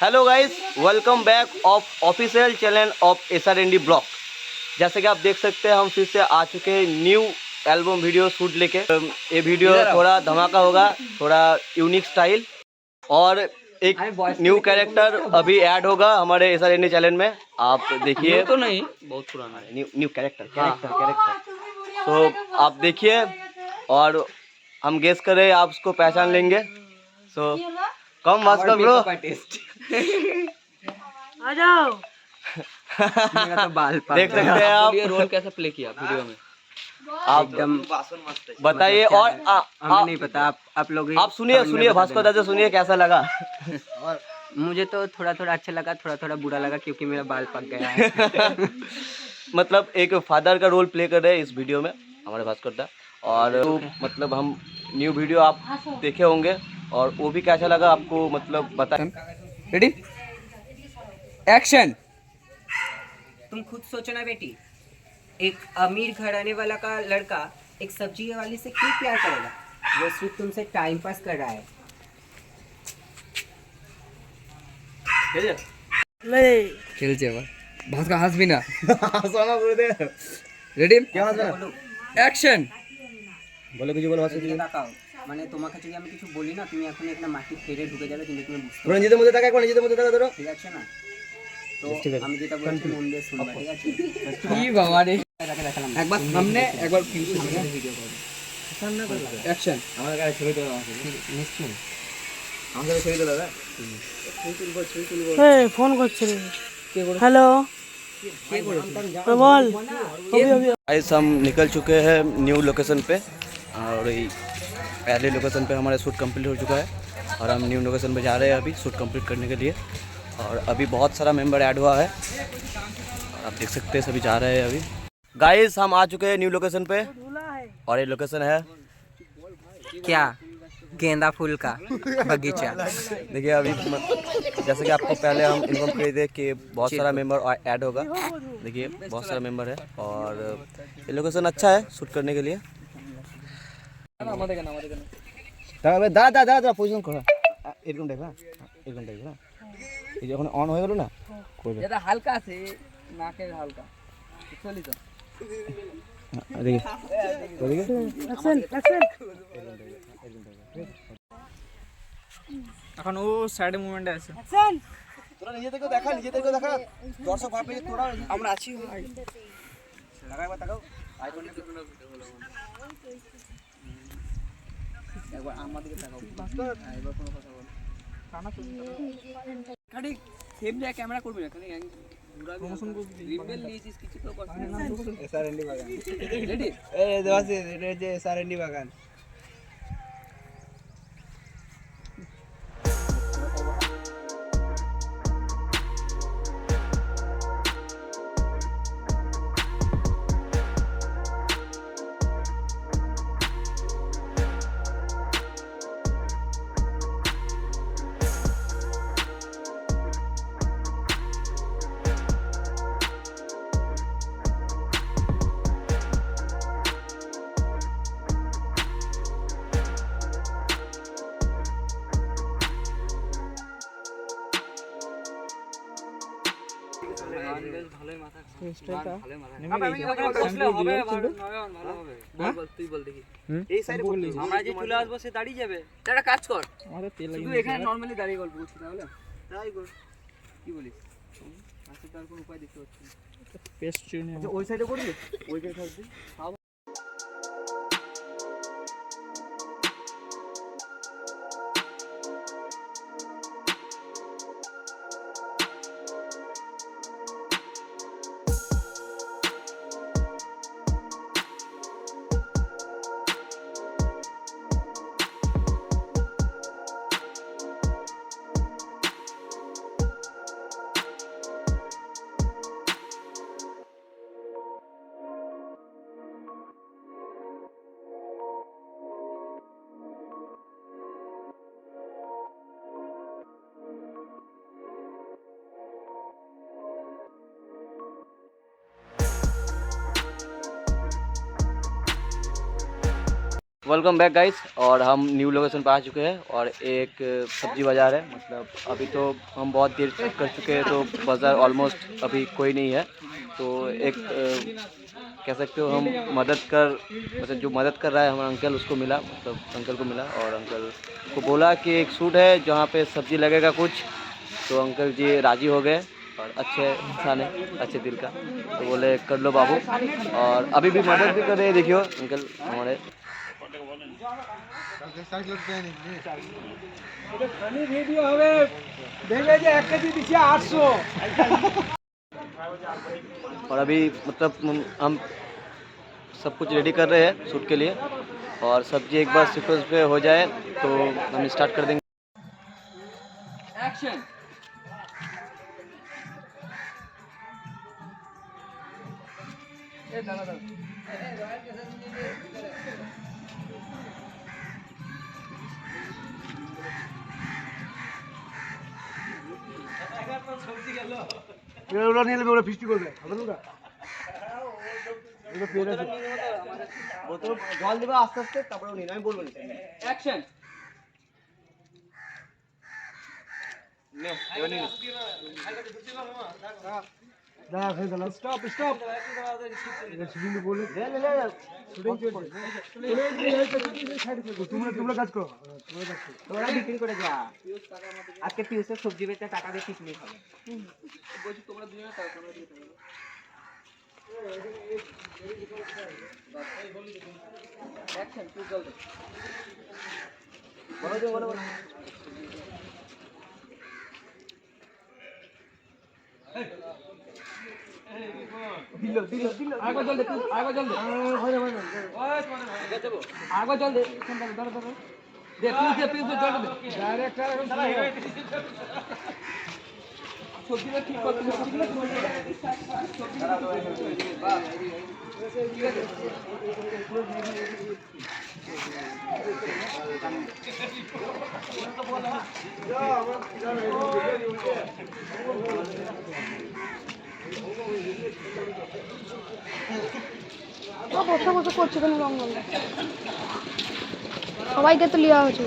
Hello guys, welcome back of official channel of SRND blog. जैसे कि आप देख सकते हैं हम फिर से आ चुके हैं न्यू एल्बम वीडियो शूट लेके। ये वीडियो थोड़ा धमाका होगा, थोड़ा यूनिक स्टाइल और एक न्यू कैरेक्टर अभी ऐड होगा हमारे SRND चैनल में। आप देखिए, तो नहीं, बहुत पुराना है। New character. तो आप देखिए और हम गेस करें, आप उसको पहचान लेंगे। सो कम भास्कर ब्रो, आ जाओ। मेरा तो बाल पाक देख सकते हैं आप। ये रोल कैसे प्ले किया वीडियो में? आप एकदम बताइए। मतलब और हमें नहीं पता, आप लोग ही आप सुनिए भास्कर दादा, सुनिए कैसा लगा। मुझे तो थोड़ा थोड़ा अच्छा लगा, थोड़ा थोड़ा बुरा लगा क्योंकि मेरा बाल पक गया है। मतलब एक फादर का रोल प्ले कर रहे हैं इस वीडियो में हमारे भास्कर दा। और मतलब हम न्यू वीडियो आप देखे होंगे और वो भी कैसा लगा आपको मतलब बता। Ready, action. तुम खुद सोचो ना बेटी, एक अमीर घराने वाला का लड़का एक सब्जी वाली से क्यों प्यार करेगा? वो सिर्फ तुमसे टाइम पास कर रहा है। खेलছে আবার ভাস্কর হাসবি না। Ready, action. বলো কিছু বলো ভাস্কর। তাকাও, মানে তোমাকে যদি আমি কিছু বলি না, তুমি এখন এখানে মাটি ফেলে ঢুকে যাবে, কিন্তু তুমি বুঝতে পারবে নিজেদের মধ্যে থাকা, একবার নিজেদের মধ্যে থাকা ধরো, ঠিক আছে না? তো আমি যেটা বলছি মন দিয়ে শুনবা, ঠিক আছে? কি বাবা রে, একবার সামনে একবার ভিডিও করো, সামনে করো, অ্যাকশন। আমাদের গায়ে ছবি তোলা আছে নিশ্চয়ই, আমাদের ছবি তোলা দাদা, ছবি তুলবো। এই ফোন করছে রে। হ্যালো, বল। गाइस हम निकल चुके हैं न्यू लोकेशन पे और पहले लोकेशन पे हमारा शूट कंप्लीट हो चुका है और हम न्यू लोकेशन पे जा रहे हैं अभी शूट कंप्लीट करने के लिए। और अभी बहुत सारा मेंबर ऐड हुआ है, आप देख सकते हैं सभी जा रहे हैं अभी। गाइस हम आ चुके हैं न्यू लोकेशन पे और ये लोकेशन है क्या? गेंदा फूल का बगीचा। देखिए अभी जैसे कि आपको पहले हम इन्फॉर्म किए थे कि बहुत सारा मेंबर ऐड होगा। देखिए बहुत सारा मेंबर है और ये लोकेशन अच्छा है शूट करने के लिए। দাদা দাদা পজিশন করা এরকম দেখো, এরকম দেখো না, এই যখন অন হয়ে গেল না করবে। এটা হালকা আছে, নাকের হালকা চলি তো। দেখি ওদিকে অ্যাকশন অ্যাকশন। এখন ও সাইডে মুভমেন্টে আছে। অ্যাকশন। তোরা নিজেদেরকে দেখা, নিজেদেরকে দেখা, দর্শক ভাববে যে তোরা আমরা আছি ভাই। লাগাই বা তাকাও আইকনে একবার আমাদেরকে দেখাও। এবার কোনো কথা বল। খালি সেম জায়গায় ক্যামেরা করবি না, খালি প্রমোশন করবি। রিবেল নিয়েছিস কিছু তো করছিস না। SRND বাগান রেডি? এই দেওয়াছে, এটা যে SRND বাগান। ভালোই মাথা স্টাইলটা বসলে হবে, ভালো হবে। বল তুই বল দেখি। এই সাইডে বল, আমরা যে চলে আসবো সে দাঁড়িয়ে যাবে। একটা কাজ কর, আমাদের তেল তুই এখানে নরমালি দাঁড়িয়ে গল্প করছিস, তাহলে ট্রাই কর। কি বলিস? আচ্ছা, তার কোনো উপায় দেখতে পাচ্ছি না। পেস্ট চিনি আচ্ছা ওই সাইডে করবি, ওইখানে থাকবি। Welcome back guys. और हम न्यू लोकेशन पर आ चुके हैं और एक सब्जी बाज़ार है। मतलब अभी तो हम बहुत देर कर चुके हैं, तो बाज़ार ऑलमोस्ट अभी कोई नहीं है। तो एक कह सकते हो हम मतलब जो मदद कर रहा है हमारा अंकल, उसको मिला, मतलब अंकल को मिला। और अंकल को बोला कि एक सूट है जहाँ पे सब्जी लगेगा कुछ, तो अंकल जी राज़ी हो गए। और अच्छे इंसान है, अच्छे दिल का, तो बोले कर लो बाबू। और अभी भी मदद भी कर रहे हैं, देखियो अंकल हमारे। ভিডিও হবে দেখবে যে 1 কেজি দিচ্ছে 800। और अभी मतलब हम सब कुछ रेडी कर रहे हैं शूट के लिए। और सब्जी एक बार सीक्वेंस पे हो जाए तो हम स्टार्ट कर देंगे। एक्शन। ए दादा दादा ওরা নিয়ে নেবে, ওরা ফিস্টি করবে। জল দেবো আস্তে আস্তে, তারপরে নিন, আমি বলবো। অ্যাকশন। Stop stop. তোমরা কাজ করো, তোমরা বিক্রি করে যা। আজকে পিউসের সবজি বেচে টাকা দিয়ে পিকনিক হবে। বলছি তোমরা দুজনে টাকা তোমরা দিতে পারো। অ্যাকশন। তুই চল দে। বলো। দিল আগো জল দে, আগো জল দে। আগো জল দে, ধরো দে, পিউসে জল দে। ডাইরেক্টর এখন সবজিটা ঠিক করতে হবে, সবজিগুলো ঠিক আছে। বসে বসে করছে কেন রঙ্গল? সবাইকে তো লিয়া হয়েছে।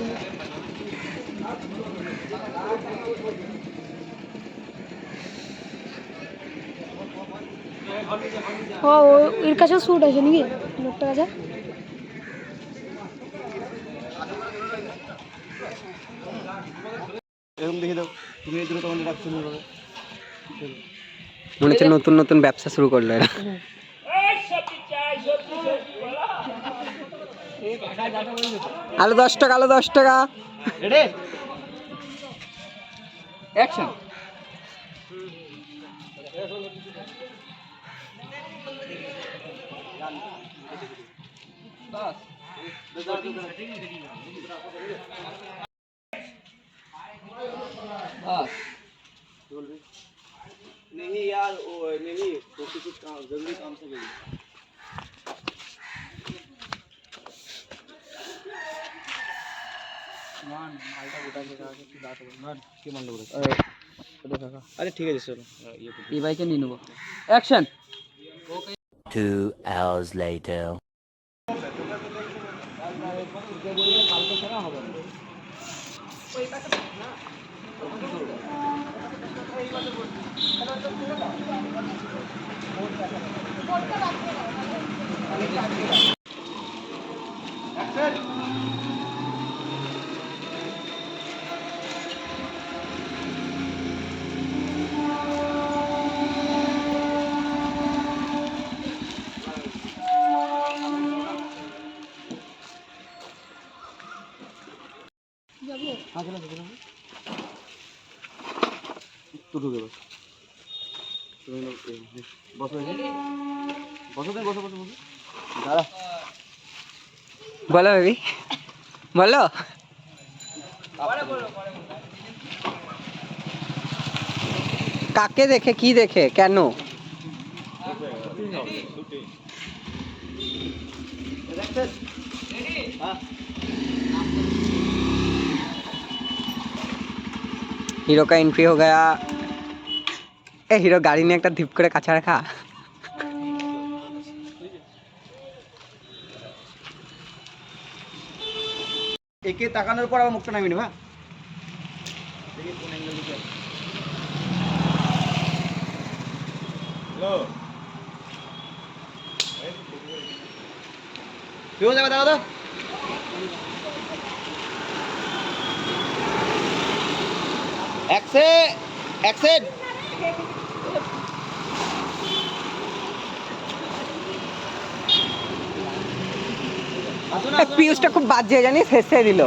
এর কাছে স্যুট আছে নাকি লোকটার কাছে? এরকম দেখে দাও, তুমি এই দুটো তখন রাখছো না। মনে হচ্ছে নতুন নতুন ব্যবসা শুরু করলো এরা। আলু 10 টাকা, আলু 10 টাকা। Ready action. नहीं यार, वो नहीं, तो कुछ काम, जरूरी काम से गई। अरे ठीक है, चलो এই বাইকে নিয়ে নেবো। অ্যাকশন। 2 hours later. तू ढूंढे बस, बसो बसो बसो बसो दादा। বলো বেবি, বলো। কাকে দেখে, কি দেখে, কেন? हीरो का एंट्री हो गया। ए हीरो गाड़ी ने एक धिप करे काछा रखा। একে তাকানোর পর আবার মুখটা নামিয়ে নেব। হ্যাঁ দেখি কোন অ্যাঙ্গেল দিকে কেউ যাবে দাও তো অ্যাকশন পিউসটা খুব বাজে জানিস, হেসে দিল।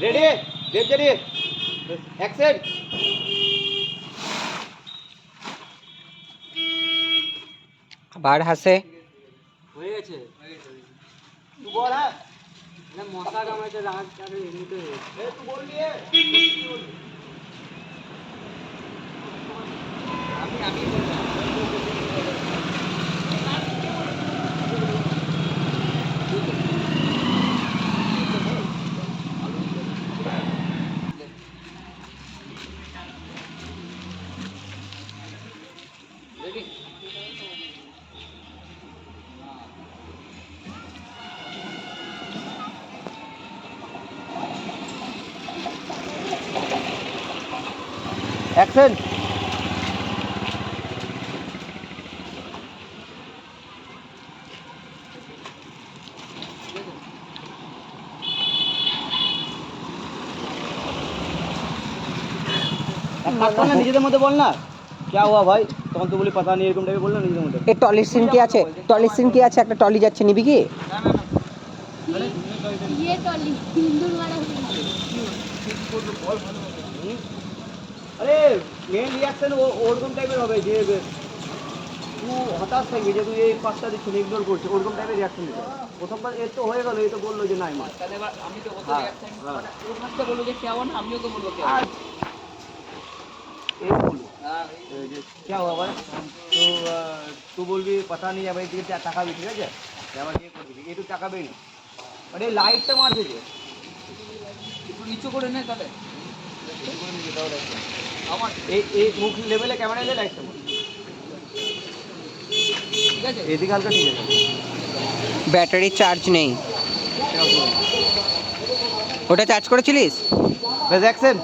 রেডি দেব রেডি অ্যাকশন আবার হাসে। হয়ে গেছে তুই বল। হ্যাঁ না মশা কামড়াতে রাগ করে এমনিতে তুই বলবি আমি অ্যাকশন না নিজেদের মধ্যে বল না क्या हुआ भाई তখন তো বলি पता नहीं এরকম টাইপের বল না নিজেদের মধ্যে। এই টলির সিন কি আছে? টলির সিন কি আছে? একটা টলি যাচ্ছে, নিবি কি? ये टॉली हिंदू वाला আরে মেন রিঅ্যাকশন ওরকম টাইপের হবে যে তুই হতাশ থাকবি যে তুই এই পাঁচটা দিচ্ছ ইগনোর করছিস, ওরকম টাইপের রিঅ্যাকশন দিতে হবে। প্রথমবার এর তো হয়ে গেল, এই তো বললো যে নাই মা তাহলে এবার আমি তো ওকে হ্যাঁ, রিঅ্যাকশন হ্যাঁ। মানে ওর মাঝে বলবো যে কেমন, আমিও তো বলবো কেমন। আর এই বললো হ্যাঁ যে क्या हुआ भाई তো তুই বলবি पता नहीं है भाई দিকে তাকাবি, ঠিক আছে আবার ইয়ে করবি একটু তাকাবেই না, মানে লাইটটা মারছে যে একটু নিচু করে নে তাহলে। আমার এই মুখ লেভেলে ক্যামেরা এলে লাইটটা মার, ঠিক আছে এদিকে হালকা ঠিক আছে। ব্যাটারি চার্জ নেই, ওটা চার্জ করেছিলিস? বেশ অ্যাকশন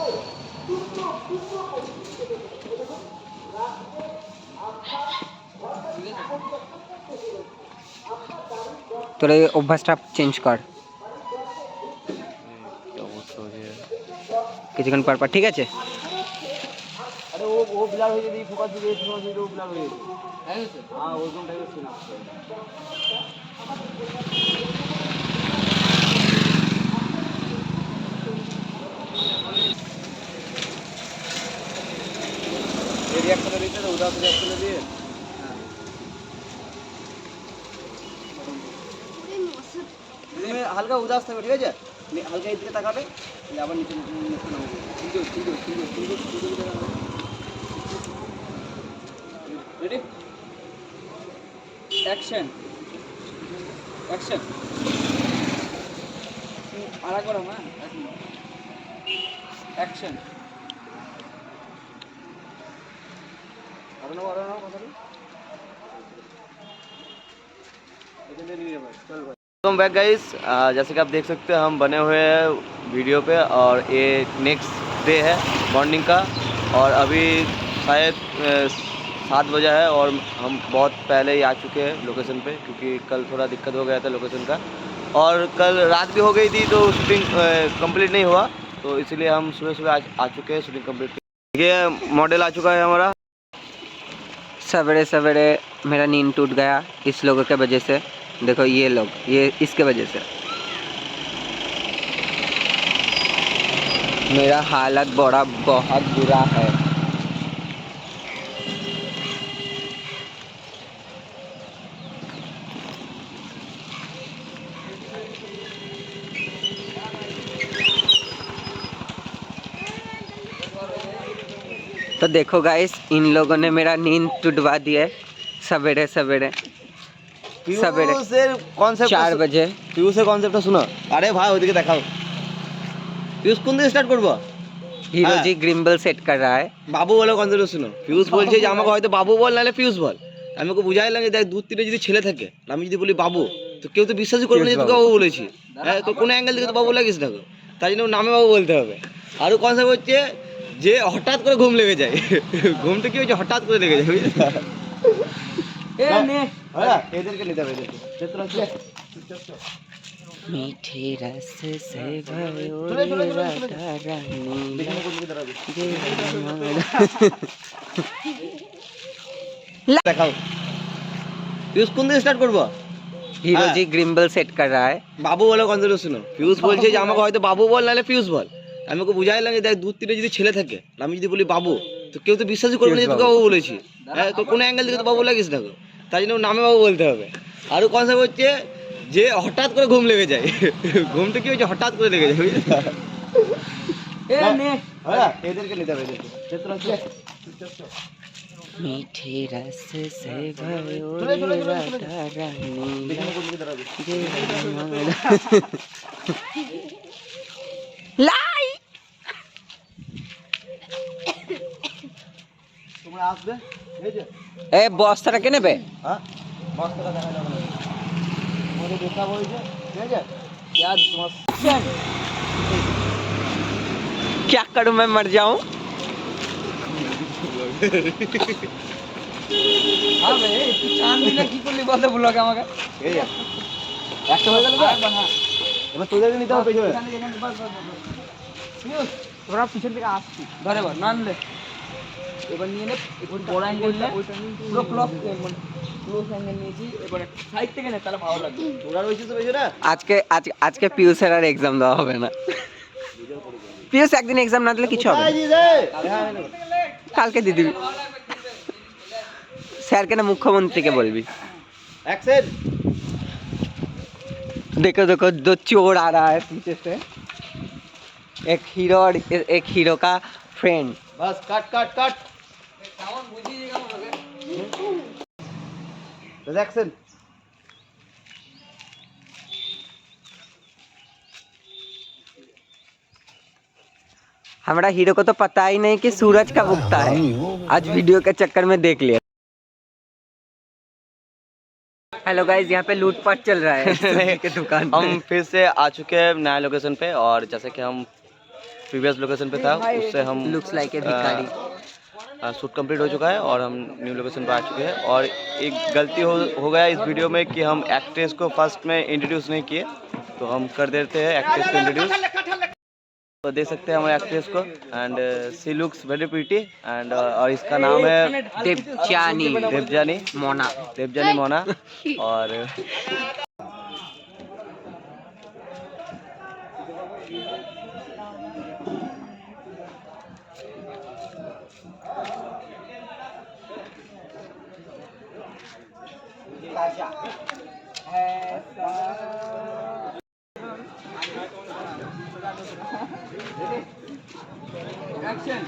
তোর এই অভ্যাসটা চেঞ্জ কর কিছুক্ষণ পর পর, ঠিক আছে? আরে ও ব্লার হয়ে যদি ফোকাস দিকে ফোকাস দিকে ও ব্লার হয়ে যেত। হ্যাঁ ওরকম টাইপের সিন আসছে। ये रिएक्शन देते तो उधर से रिएक्शन दिए তুমি হালকা উদাস থাকবে, ঠিক আছে হালকা এদিকে তাকাবে আবার নিচে নিচে নামবে। রেডি অ্যাকশন অ্যাকশন আড়া করো। হ্যাঁ অ্যাকশন वेलकम बैक गाइस, जैसे कि आप देख सकते हैं हम बने हुए हैं वीडियो पे और ये नेक्स्ट डे है मॉर्निंग का और अभी शायद 7 बजे है और हम बहुत पहले ही आ चुके हैं लोकेशन पे क्योंकि कल थोड़ा दिक्कत हो गया था लोकेशन का और कल रात भी हो गई थी तो शूटिंग कंप्लीट नहीं हुआ, तो इसलिए हम सुबह सुबह आ चुके हैं शूटिंग कंप्लीट। ये मॉडल आ चुका है हमारा। सवेरे सवेरे मेरा नींद टूट गया इस लोगों के वजह से। देखो ये लोग, ये इसके वजह से मेरा हालत बहुत बुरा है। तो देखो गाइस, इन लोगों ने मेरा नींद टूटवा दिया सवेरे सवेरे सवेरे कॉन्सेप्ट 4 बजे। পিউসের কনসেপ্টটা শুনো। আরে ভাই ওদিকে দেখাও, পিউস কোন দিকে স্টার্ট করবো? हीरो जी ग्रिम्बल सेट कर रहा है। বাবু বলে কনসেপ্ট শুনো। পিউস বলছে যে আমাকে হয়তো বাবু বল নাহলে পিউস বল, আমি ওকে বুঝাইলাম যে দেখ দূর তীরে যদি ছেলে থাকে আর আমি যদি বলি বাবু, তো কেউ তো বিশ্বাসই করবে না যে তোকে বাবু বলেছি। হ্যাঁ, তো কোনো অ্যাঙ্গেল থেকে তো বাবু লাগিস না, তাই জন্য নামে বাবু বলতে হবে। আরও কনসেপ্ট হচ্ছে যে হঠাৎ করে ঘুম লেগে যায়, ঘুমটা কি হচ্ছে হঠাৎ করে লেগে যায়, বুঝলি? এদেরকে নিতে হবে, মিঠে রস সে ভরো দেখাও ফিউজ কোন দিয়ে স্টার্ট করবো? हीरो जी ग्रिम्बल सेट कर रहा है। বাবু বলে কনসেপ্ট শুনো, ফিউজ বলছে যে আমাকে হয়তো বাবু বল নাহলে ফিউজ বল। আমি ওকে বুঝাইলাম যে দেখ দূর তীরে যদি ছেলে থাকে আর আমি যদি বলি বাবু, তো কেউ তো বিশ্বাসই করবে না যে তোকে বাবু বলেছি। হ্যাঁ, তো কোনো অ্যাঙ্গেল থেকে তো বাবু লাগিস না, তাই জন্য নামে বাবু বলতে হবে। আরও কনসেপ্ট হচ্ছে যে হঠাৎ করে ঘুম লেগে যায়, ঘুমটা কি হচ্ছে হঠাৎ করে লেগে যায়, বুঝলি? এদেরকে নিতে হবে, मीठे रस से भरो लाई তোমরা আসবে এই যে ए বস্তাটা কে নেবে? হ্যাঁ, বস্তাটা দেখা যাবে না, তোমাদের দেখা হয়েছে ঠিক আছে? क्या তোমার क्या करूं मैं मर जाऊं? हाँ भाई तू चांद दिला की করলি বলতে ব্লগ আমাকে এই যে একটা হয়ে গেল তো, এবার তোদেরকে নিতে হবে পেছনে। তোরা পিছন থেকে আসছি ধরে বল নান দে এবার নিয়ে নে একটু বড় অ্যাঙ্গেল নে পুরো ক্লক মানে ক্লোজ অ্যাঙ্গেল নিয়েছি এবার সাইড থেকে নে তাহলে ভালো লাগবে। তোরা রয়েছিস তো পেছনে। আজকে পিউসের আর এক্সাম দেওয়া হবে না। পিউস একদিন এক্সাম না দিলে কিছু হবে না, কালকে দিয়ে দিবি স্যারকে না মুখ্যমন্ত্রীকে বলবি। एक्शन देखो देखो दो चोर आ रहा है पीछे से, एक हीरो और एक हीरो का फ्रेंड। बस कट कट कट एक्शन हमारा हीरो को तो पता ही नहीं कि सूरज कब उगता है, आज वीडियो के चक्कर में देख लिया। हेलो गाइस, यहाँ पे लूटपाट चल रहा है के दुकान पे। हम फिर से आ चुके हैं नया लोकेशन पे, और जैसे कि हम प्रीवियस लोकेशन पे था उससे हम लुक्स लाइक ए भिखारी। शूट कंप्लीट हो चुका है और हम न्यू लोकेशन पे आ चुके हैं। और एक गलती हो गया इस वीडियो में कि हम एक्ट्रेस को फर्स्ट में इंट्रोड्यूस नहीं किए, तो हम कर देते हैं एक्ट्रेस को इंट्रोड्यूस। तो देख सकते हैं हमारे एक्ट्रेस को, and she looks very pretty, and और इसका नाम है देवजानी मोना। और एक्शन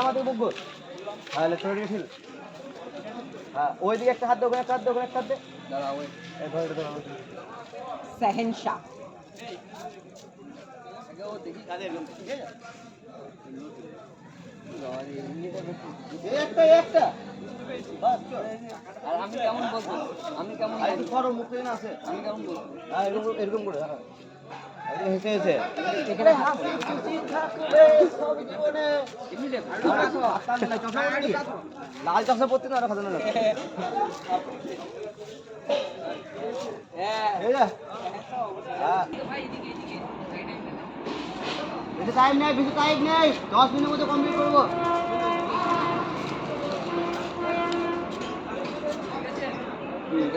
আমাদের বুক তাহলে ছোট ছিল। হ্যাঁ, ওইদিকে একটা হাত দে, ওখানে একটা হাত দে, ওখানে একটা হাত দে। দাঁড়াও, এই ধরে ধরে शहनशाह। একটা আর আমি কেমন বলবো? আমি কেমন একটু করো, মুখে না আছে। আমি কেমন বলবো? হ্যাঁ, এরকম করে হ্যাঁ, হেসে হেসে এখানে লাল চশমা পড়তে না কথা না। বেশি টাইম নেই, 10 মিনিটের মধ্যে কমপ্লিট করবো।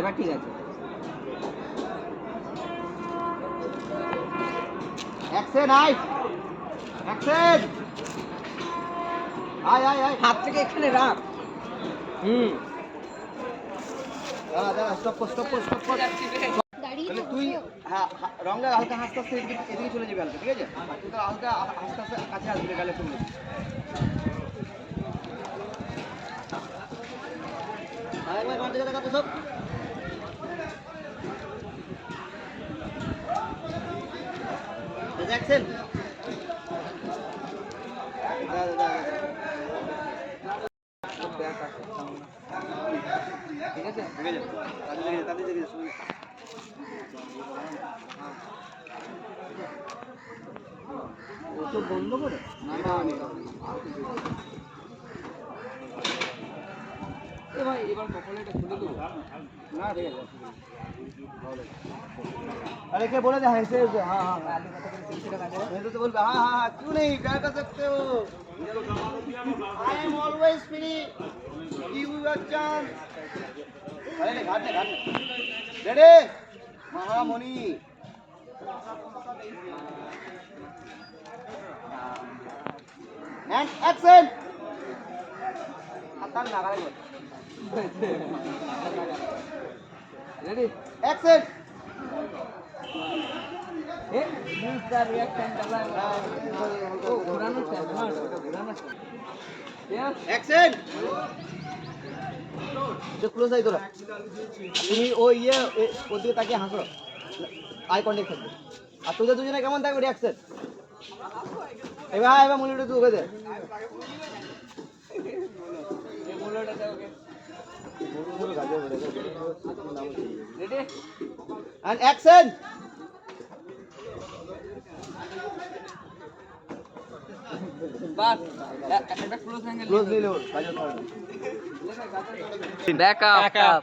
এবার ঠিক আছে। অ্যাকশন অ্যাকশন আয় হাত থেকে এখানে রাখ। দাঁড়া স্টপ কর তাহলে তুই রঙটা হালকা হাসতে হাসতে এদিকে চলে যাবে হালকা, ঠিক আছে? তুই তো হালকা হাসতে হাসতে কাছে আসবে, গেলে করলে ঠিক আছে ও তো বন্ধ করে এ ভাই এবার কপালে এটা খুলে দেবো না রে अरे क्या बोला था ऐसे हाँ हाँ मैं तो बोल हाँ हाँ हाँ क्यों नहीं क्या कर सकते हो I am always free give you a chance अरे घाट रेडी महामुनि and action आता नागाले बोल रेडी action इसका रिएक्शन कर रहा है वो घुराना चाहिए ना घुराना चाहिए एक्शन जो क्लोज आई তোরা তুমি ও ইয়ে ওদিকে তাকিয়ে হাসো আই কন্টাক্ট থাকবে আর তোদের দুজনে কেমন থাকবে রিঅ্যাকশন এবার মুলিটা তুই ওকে দে এই মুলিটা দাও ওকে রেডি এন্ড অ্যাকশন বাস একটা ক্লোজ অ্যাঙ্গেল ক্লোজ নিলে ওর কাজল পারবে ব্যাক আপ